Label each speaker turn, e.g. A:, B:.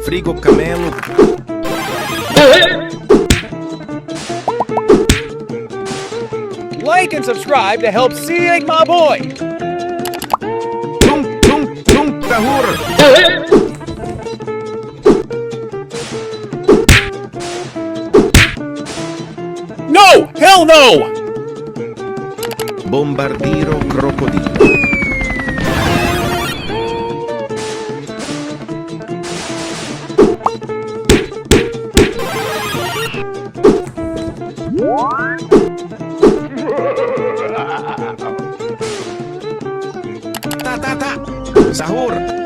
A: Frigo Camelo.
B: Like and subscribe to help see my boy.
A: Tung tung tung tahur.
B: No! Hell no!
A: Bombardiro crocodilo. Ta ta ta. Sahur.